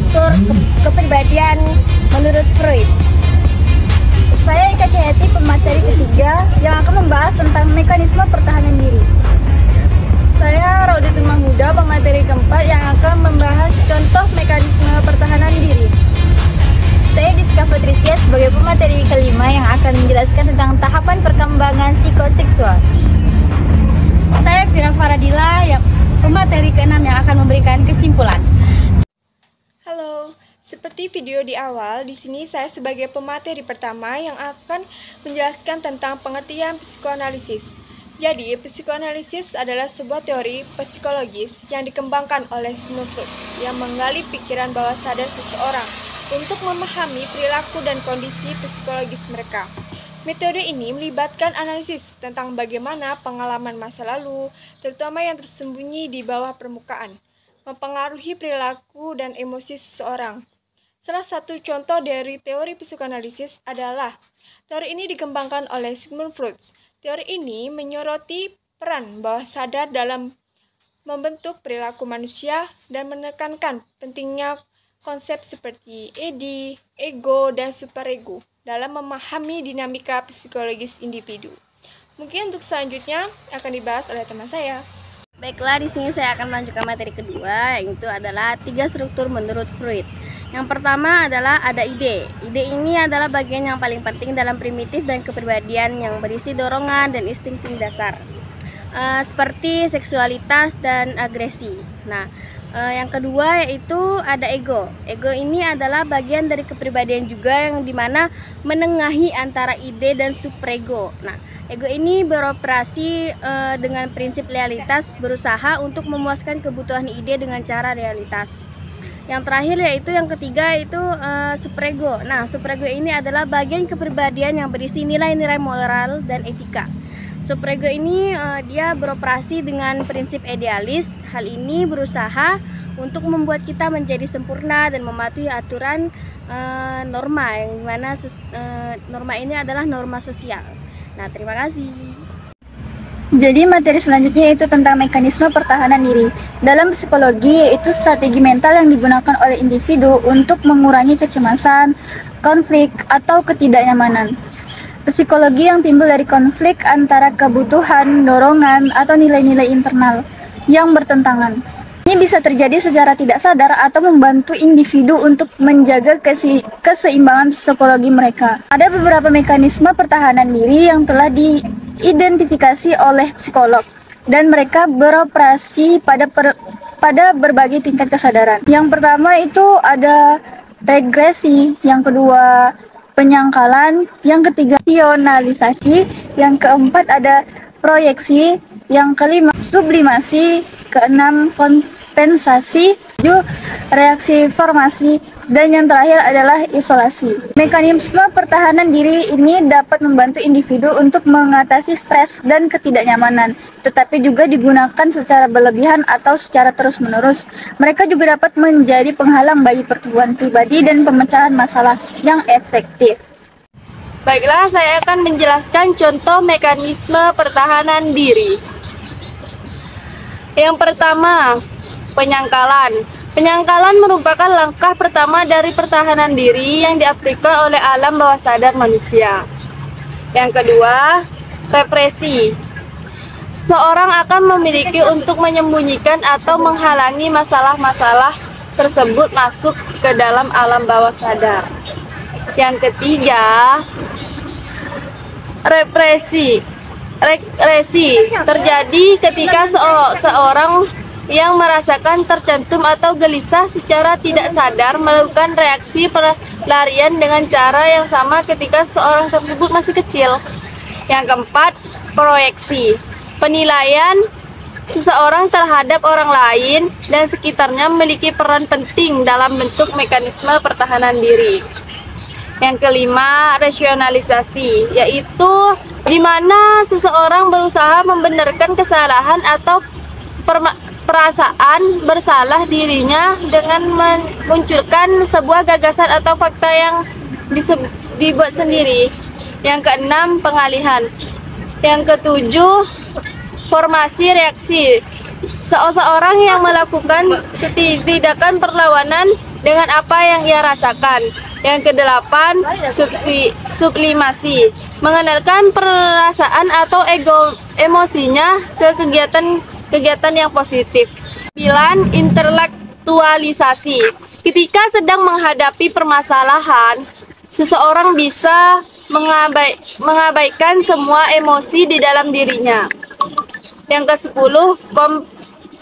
struktur kepribadian menurut Freud. Saya Ika Caheti, pemateri ketiga yang akan membahas tentang mekanisme pertahanan diri. Saya Rauditul Mahmuda, pemateri keempat yang akan membahas contoh mekanisme pertahanan diri. Saya Diska Patricia sebagai pemateri kelima yang akan menjelaskan tentang tahapan perkembangan psikoseksual. Saya Fira Faradila yang pemateri keenam yang akan memberikan kesimpulan. Halo, seperti video di awal, di sini saya sebagai pemateri pertama yang akan menjelaskan tentang pengertian psikoanalisis. Jadi, psikoanalisis adalah sebuah teori psikologis yang dikembangkan oleh Sigmund Freud yang menggali pikiran bawah sadar seseorang untuk memahami perilaku dan kondisi psikologis mereka. Metode ini melibatkan analisis tentang bagaimana pengalaman masa lalu, terutama yang tersembunyi di bawah permukaan, mempengaruhi perilaku dan emosi seseorang. Salah satu contoh dari teori psikoanalisis adalah teori ini dikembangkan oleh Sigmund Freud. Teori ini menyoroti peran bawah sadar dalam membentuk perilaku manusia dan menekankan pentingnya konsep seperti id, ego, dan superego dalam memahami dinamika psikologis individu. Mungkin untuk selanjutnya akan dibahas oleh teman saya. Baiklah, di sini saya akan melanjutkan materi kedua, yaitu adalah 3 struktur menurut Freud. Yang pertama adalah ada ide. Ide ini adalah bagian yang paling penting dalam primitif dan kepribadian yang berisi dorongan dan insting dasar, seperti seksualitas dan agresi. Yang kedua yaitu ada ego. Ego ini adalah bagian dari kepribadian juga yang dimana menengahi antara ide dan superego. Ego ini beroperasi dengan prinsip realitas, berusaha untuk memuaskan kebutuhan ide dengan cara realitas. Yang terakhir yaitu yang ketiga itu superego. Superego ini adalah bagian kepribadian yang berisi nilai-nilai moral dan etika. Superego ini dia beroperasi dengan prinsip idealis. Hal ini berusaha untuk membuat kita menjadi sempurna dan mematuhi aturan norma, yang dimana norma ini adalah norma sosial. Terima kasih. Jadi materi selanjutnya itu tentang mekanisme pertahanan diri. Dalam psikologi yaitu strategi mental yang digunakan oleh individu untuk mengurangi kecemasan, konflik, atau ketidaknyamanan. Psikologi yang timbul dari konflik antara kebutuhan, dorongan, atau nilai-nilai internal yang bertentangan. Ini bisa terjadi secara tidak sadar atau membantu individu untuk menjaga keseimbangan psikologi mereka. Ada beberapa mekanisme pertahanan diri yang telah diidentifikasi oleh psikolog, dan mereka beroperasi pada berbagai tingkat kesadaran. Yang pertama itu ada regresi, yang kedua penyangkalan, yang ketiga rasionalisasi, yang keempat ada proyeksi, yang kelima sublimasi, keenam kompensasi, 7 reaksi formasi, dan yang terakhir adalah isolasi. Mekanisme pertahanan diri ini dapat membantu individu untuk mengatasi stres dan ketidaknyamanan, tetapi juga digunakan secara berlebihan atau secara terus-menerus. Mereka juga dapat menjadi penghalang bagi pertumbuhan pribadi dan pemecahan masalah yang efektif. Baiklah, saya akan menjelaskan contoh mekanisme pertahanan diri. Yang pertama, penyangkalan. Penyangkalan merupakan langkah pertama dari pertahanan diri yang diaplikasikan oleh alam bawah sadar manusia. Yang kedua, represi. Seorang akan memiliki untuk menyembunyikan atau menghalangi masalah-masalah tersebut masuk ke dalam alam bawah sadar. Yang ketiga, represi terjadi ketika seorang yang merasakan tercantum atau gelisah secara tidak sadar melakukan reaksi pelarian dengan cara yang sama ketika seorang tersebut masih kecil. Yang keempat, proyeksi. Penilaian seseorang terhadap orang lain dan sekitarnya memiliki peran penting dalam bentuk mekanisme pertahanan diri. Yang kelima, rasionalisasi, yaitu di mana seseorang berusaha membenarkan kesalahan atau perasaan bersalah dirinya dengan memunculkan sebuah gagasan atau fakta yang dibuat sendiri. Yang keenam, pengalihan. Yang ketujuh, formasi reaksi. Seseorang yang melakukan tindakan perlawanan dengan apa yang ia rasakan. Yang kedelapan, sublimasi, mengenalkan perasaan atau emosinya ke kegiatan yang positif. 9. Intelektualisasi, ketika sedang menghadapi permasalahan, seseorang bisa mengabaikan semua emosi di dalam dirinya. Yang ke-10,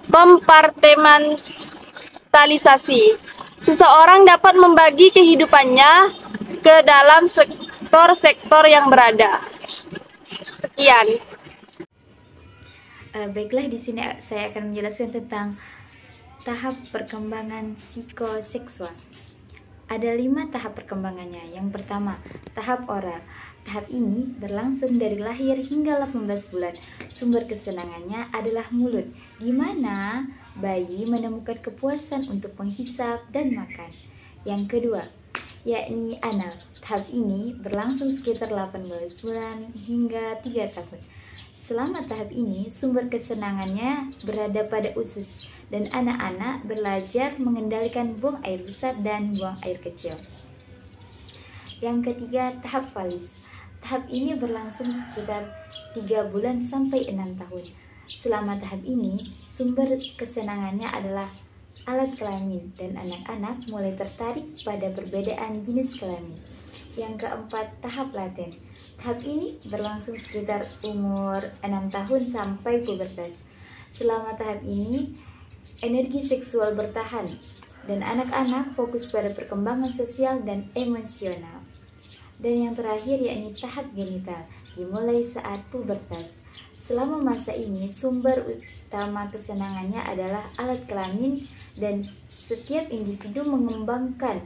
kompartementalisasi, seseorang dapat membagi kehidupannya ke dalam sektor-sektor yang berada. Sekian. Baiklah, di sini saya akan menjelaskan tentang tahap perkembangan psikoseksual. Ada 5 tahap perkembangannya. Yang pertama, tahap oral. Tahap ini berlangsung dari lahir hingga 18 bulan. Sumber kesenangannya adalah mulut, di mana bayi menemukan kepuasan untuk menghisap dan makan. Yang kedua, yakni anal. Tahap ini berlangsung sekitar 18 bulan hingga 3 tahun. Selama tahap ini, sumber kesenangannya berada pada usus, dan anak-anak belajar mengendalikan buang air besar dan buang air kecil. Yang ketiga, tahap falis. Tahap ini berlangsung sekitar 3 bulan sampai 6 tahun. Selama tahap ini, sumber kesenangannya adalah alat kelamin, dan anak-anak mulai tertarik pada perbedaan jenis kelamin. Yang keempat, tahap laten. Tahap ini berlangsung sekitar umur 6 tahun sampai pubertas. Selama tahap ini, energi seksual bertahan, dan anak-anak fokus pada perkembangan sosial dan emosional. Dan yang terakhir yakni tahap genital, dimulai saat pubertas. Selama masa ini, sumber utama kesenangannya adalah alat kelamin, dan setiap individu mengembangkan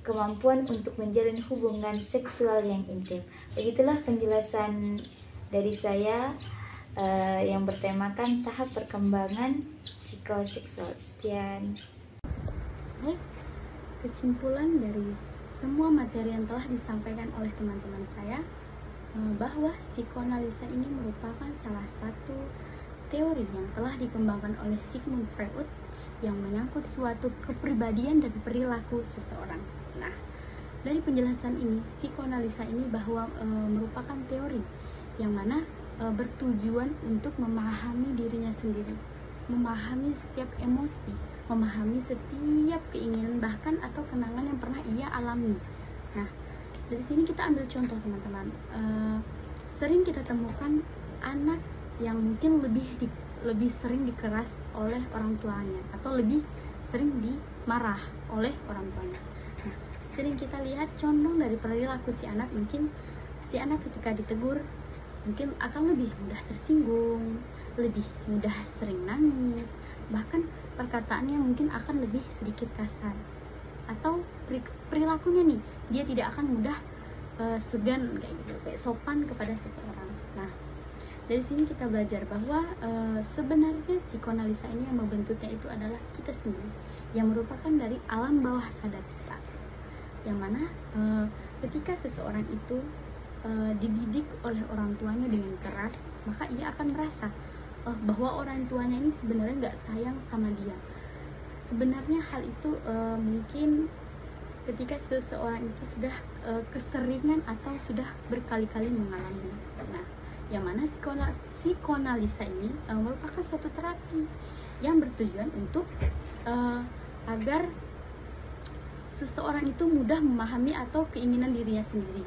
kemampuan untuk menjalin hubungan seksual yang intim. Begitulah penjelasan dari saya yang bertemakan tahap perkembangan psikoseksual. Sekian. Baik, kesimpulan dari semua materi yang telah disampaikan oleh teman-teman saya, bahwa psikoanalisa ini merupakan salah satu teori yang telah dikembangkan oleh Sigmund Freud yang menyangkut suatu kepribadian dan perilaku seseorang. Nah, dari penjelasan ini, psikoanalisa ini bahwa merupakan teori yang mana bertujuan untuk memahami dirinya sendiri, memahami setiap emosi, memahami setiap keinginan bahkan atau kenangan yang pernah ia alami. Nah, dari sini kita ambil contoh teman-teman. Sering kita temukan anak yang mungkin lebih sering dikeras oleh orang tuanya atau lebih sering dimarah oleh orang tuanya. Nah, sering kita lihat condong dari perilaku si anak, mungkin si anak ketika ditegur mungkin akan lebih mudah tersinggung, lebih mudah sering nangis, bahkan perkataannya mungkin akan lebih sedikit kasar, atau perilakunya nih, dia tidak akan mudah segan kayak sopan kepada seseorang. Nah, dari sini kita belajar bahwa sebenarnya psikoanalisa ini yang membentuknya itu adalah kita sendiri, yang merupakan dari alam bawah sadar kita, yang mana ketika seseorang itu dididik oleh orang tuanya dengan keras, maka ia akan merasa bahwa orang tuanya ini sebenarnya nggak sayang sama dia. Sebenarnya hal itu mungkin ketika seseorang itu sudah keseringan atau sudah berkali-kali mengalami. Nah, yang mana psikoanalisa ini merupakan suatu terapi yang bertujuan untuk agar seseorang itu mudah memahami atau keinginan dirinya sendiri.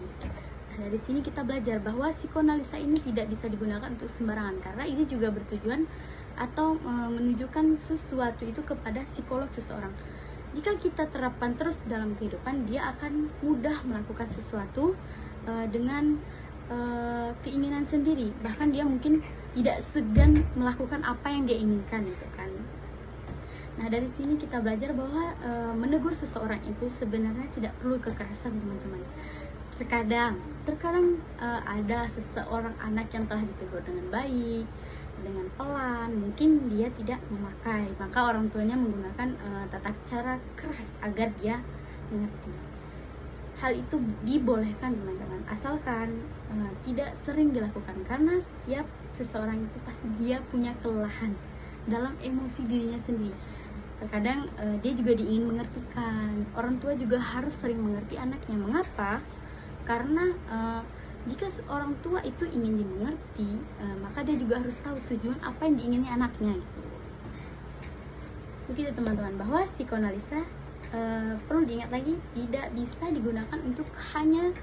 Dari sini kita belajar bahwa psikoanalisa ini tidak bisa digunakan untuk sembarangan, karena ini juga bertujuan atau menunjukkan sesuatu itu kepada psikolog seseorang. Jika kita terapkan terus dalam kehidupan, dia akan mudah melakukan sesuatu dengan keinginan sendiri, bahkan dia mungkin tidak segan melakukan apa yang dia inginkan, gitu kan. Nah, dari sini kita belajar bahwa menegur seseorang itu sebenarnya tidak perlu kekerasan, teman-teman. Terkadang ada seseorang anak yang telah ditegur dengan baik, dengan pelan, mungkin dia tidak memakai, maka orang tuanya menggunakan tata cara keras agar dia mengerti. Hal itu dibolehkan, teman-teman, asalkan tidak sering dilakukan, karena setiap seseorang itu pasti dia punya kelelahan dalam emosi dirinya sendiri. Terkadang dia juga diingin mengertikan. Orang tua juga harus sering mengerti anaknya. Mengapa? Karena jika seorang tua itu ingin dimengerti, maka dia juga harus tahu tujuan apa yang diingini anaknya gitu. Begitu teman-teman, bahwa psikoanalisa perlu diingat lagi tidak bisa digunakan untuk hanya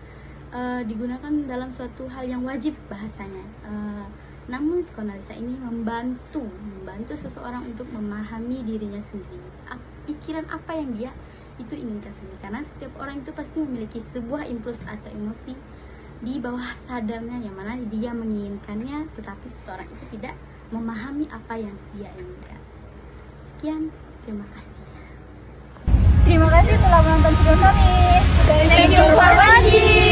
digunakan dalam suatu hal yang wajib bahasanya. Namun psikoanalisa ini membantu seseorang untuk memahami dirinya sendiri, pikiran apa yang dia itu inginkan sendiri. Karena setiap orang itu pasti memiliki sebuah impuls atau emosi di bawah sadarnya yang mana dia menginginkannya, tetapi seseorang itu tidak memahami apa yang dia inginkan. Sekian, terima kasih. Terima kasih telah menonton video kami. Thank you for watching.